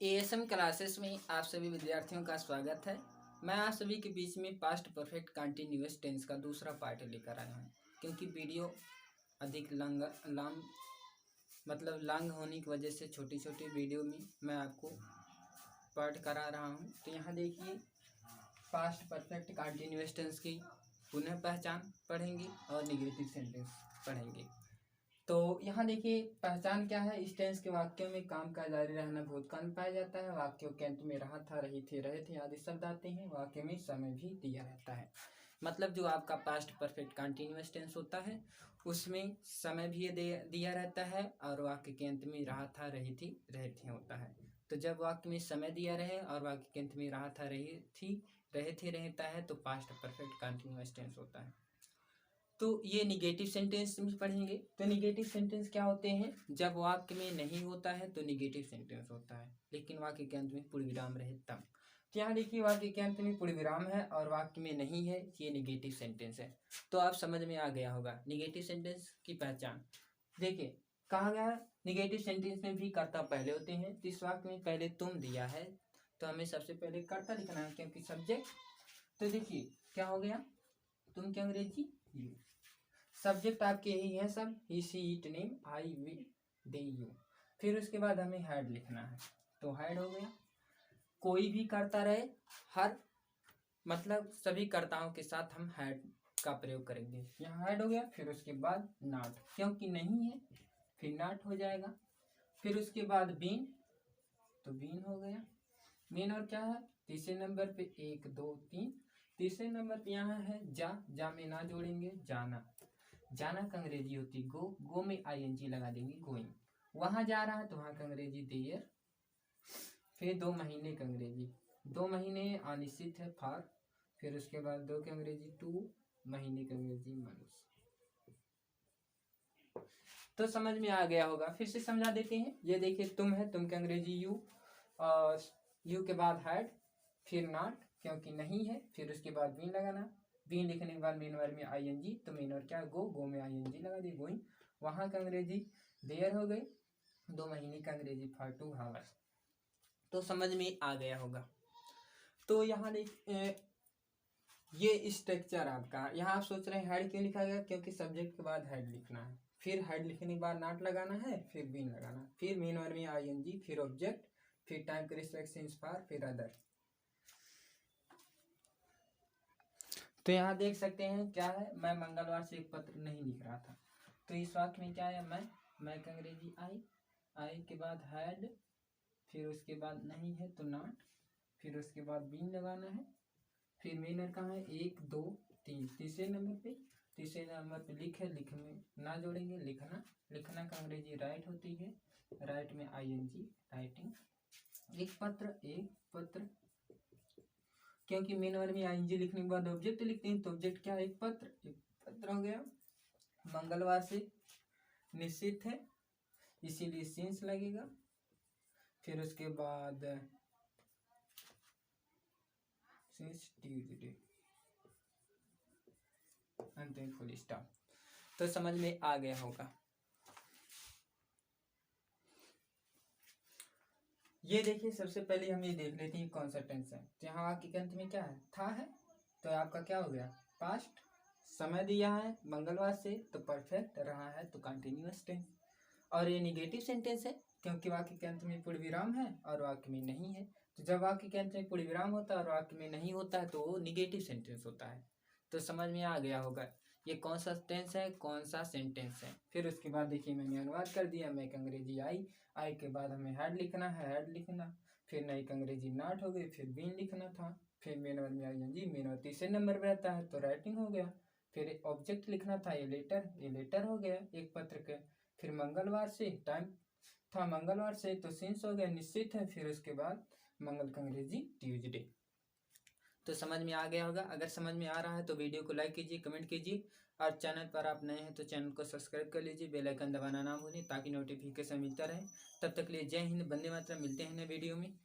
ASM classes में आप सभी विद्यार्थियों का स्वागत है। मैं आप सभी के बीच में पास्ट परफेक्ट कंटिन्यूअस टेंस का दूसरा पार्ट लेकर आया हूँ, क्योंकि वीडियो अधिक लॉन्ग होने की वजह से छोटी छोटी वीडियो में मैं आपको पार्ट करा रहा हूँ। तो यहाँ देखिए, पास्ट परफेक्ट कंटिन्यूअस टेंस की पुनः पहचान पढ़ेंगे और नेगेटिव सेंटेंस पढ़ेंगे। तो यहाँ देखिए, पहचान क्या है। इस टेंस के वाक्यों में काम का जारी रहना भूतकाल में पाया जाता है। वाक्यों के अंत में रहा था, रही थी, रहे थे आदि शब्द आते हैं। वाक्य में समय भी दिया रहता है। मतलब जो आपका पास्ट परफेक्ट कंटिन्यूअस टेंस होता है उसमें समय भी दिया रहता है और वाक्य के अंत में रहा था, रही थी, रहे थे होता है। तो जब वाक्य में समय दिया रहे और वाक्य के अंत में रहा था, रही थी, रहे थे रहता है तो पास्ट परफेक्ट कंटिन्यूअस टेंस होता है। तो ये निगेटिव सेंटेंस में पढ़ेंगे। तो निगेटिव सेंटेंस क्या होते हैं? जब वाक्य में नहीं होता है तो निगेटिव सेंटेंस होता है, लेकिन वाक्य के अंत में पूर्ण विराम रहे तब। तो यहाँ देखिए, वाक्य के अंत में पूर्ण विराम है और वाक्य में नहीं है, ये निगेटिव सेंटेंस है। तो आप समझ में आ गया होगा निगेटिव सेंटेंस की पहचान। देखिए, कहा गया निगेटिव सेंटेंस में भी कर्ता पहले होते हैं। तो इस वाक्य में पहले तुम दिया है तो हमें सबसे पहले कर्ता लिखना है, क्योंकि सब्जेक्ट। तो देखिए क्या हो गया, तुम क्या अंग्रेजी यू, सब्जेक्ट आपके यही है सब, he she it name I we they you. फिर उसके बाद हमें हैड लिखना है, तो हैड हो गया। कोई भी करता रहे, हर मतलब सभी कर्ताओं के साथ हम हैड का प्रयोग करेंगे। यहाँ हैड हो गया। फिर उसके बाद नॉट, क्योंकि नहीं है फिर नॉट हो जाएगा। फिर उसके बाद बीन, तो बीन हो गया। बीन और क्या है, तीसरे नंबर पे 1 2 3। तीसरे नंबर पे यहाँ है जा, जा में ना जोड़ेंगे, जाना। जाना का अंग्रेजी होती गो, गो में आईएनजी लगा देंगे, गोइंग। वहां जा रहा है तो वहां का अंग्रेजी देयर। फिर 2 महीने का अंग्रेजी, 2 महीने अनिश्चित है फॉर। फिर उसके बाद 2 के अंग्रेजी 2, महीने का अंग्रेजी मंथ्स। तो समझ में आ गया होगा, फिर से समझा देते हैं। ये देखिए, तुम है, तुम के अंग्रेजी यू, और यू के बाद हैड, फिर नॉट क्योंकि नहीं है। फिर उसके बाद बीन लगाना, बीन लिखने के बाद मेन वर्ब में आईएनजी, तो मेन वर्ब क्या, गो, गो में आईएनजी लगा दी, गोइंग। वहां का अंग्रेजी देयर हो गई। 2 महीने का अंग्रेजी फॉर 2 आवर्स। तो समझ में आ गया होगा। तो यहाँ देख, ये स्ट्रक्चर आपका। यहाँ आप सोच रहे हैं हेड क्यों लिखा गया, क्योंकि सब्जेक्ट के बाद हेड लिखना है। फिर हेड लिखने के बाद नॉट लगाना है, फिर बीन लगाना, फिर मेन वर्ब में आईएनजी, फिर ऑब्जेक्ट, फिर टाइम के रिस्पेक्ट सिंस फॉर, फिर अदर। तो यहाँ देख सकते हैं क्या है, मैं मंगलवार से एक पत्र नहीं लिख रहा था। तो इस वाक्य में क्या है, मैं का अंग्रेजी आई, आई के बाद हैड, फिर उसके बाद नहीं है तो नॉट, फिर उसके बाद बीन लगाना है। फिर मेन कहाँ है, 1 2 3। तीसरे नंबर पे लिख है, लिख में ना जोड़ेंगे, लिखना। लिखना का अंग्रेजी राइट होती है, राइट में आईएनजी, राइटिंग। एक पत्र क्योंकि मेन वर्ब में आईएनजी लिखने के बाद ऑब्जेक्ट लिखते हैं, तो ऑब्जेक्ट क्या है, एक पत्र हो गया। मंगलवार से निश्चित है इसीलिए सिंस लगेगा। फिर उसके बाद सिंस ट्यूजडे, अंत में फुल स्टॉप। तो समझ में आ गया होगा। ये देखिए, सबसे पहले हम ये देख लेते हैं कौन सा टेंस है। तो यहाँ वाक्य के अंत में क्या है, था है, तो आपका क्या हो गया, पास्ट। समय दिया है मंगलवार से, तो परफेक्ट। रहा है तो कंटिन्यूअस टेंस। और ये निगेटिव सेंटेंस है, क्योंकि वाक्य के अंत में पूर्ण विराम है और वाक्य में नहीं है। तो जब वाक्य के अंत में पूर्ण विराम होता है और वाक्य में नहीं होता है तो वो निगेटिव सेंटेंस होता है। तो समझ में आ गया होगा ये कौन सा टेंस है, कौन सा सेंटेंस है। फिर उसके बाद देखिए, मैंने अनुवाद कर दिया। मैं अंग्रेजी आई के बाद हमें हैड लिखना है, हैड लिखना। फिर नई अंग्रेजी नॉट हो गई, फिर बीन लिखना था। फिर मेन वर्ब में आईएनजी, मेन वर्ब तीसरे नंबर पे रहता है तो राइटिंग हो गया। फिर ऑब्जेक्ट लिखना था, ये लेटर हो गया, एक पत्र के। फिर मंगलवार से, टाइम था मंगलवार से, तो सिंस हो गया, निश्चित है। फिर उसके बाद मंगल का अंग्रेजी ट्यूजडे। तो समझ में आ गया होगा। अगर समझ में आ रहा है तो वीडियो को लाइक कीजिए, कमेंट कीजिए, और चैनल पर आप नए हैं तो चैनल को सब्सक्राइब कर लीजिए, बेल आइकन दबाना ना भूलें ताकि नोटिफिकेशन मिलता रहे। तब तक लिए जय हिंद, वंदे मातरम। मिलते हैं नए वीडियो में।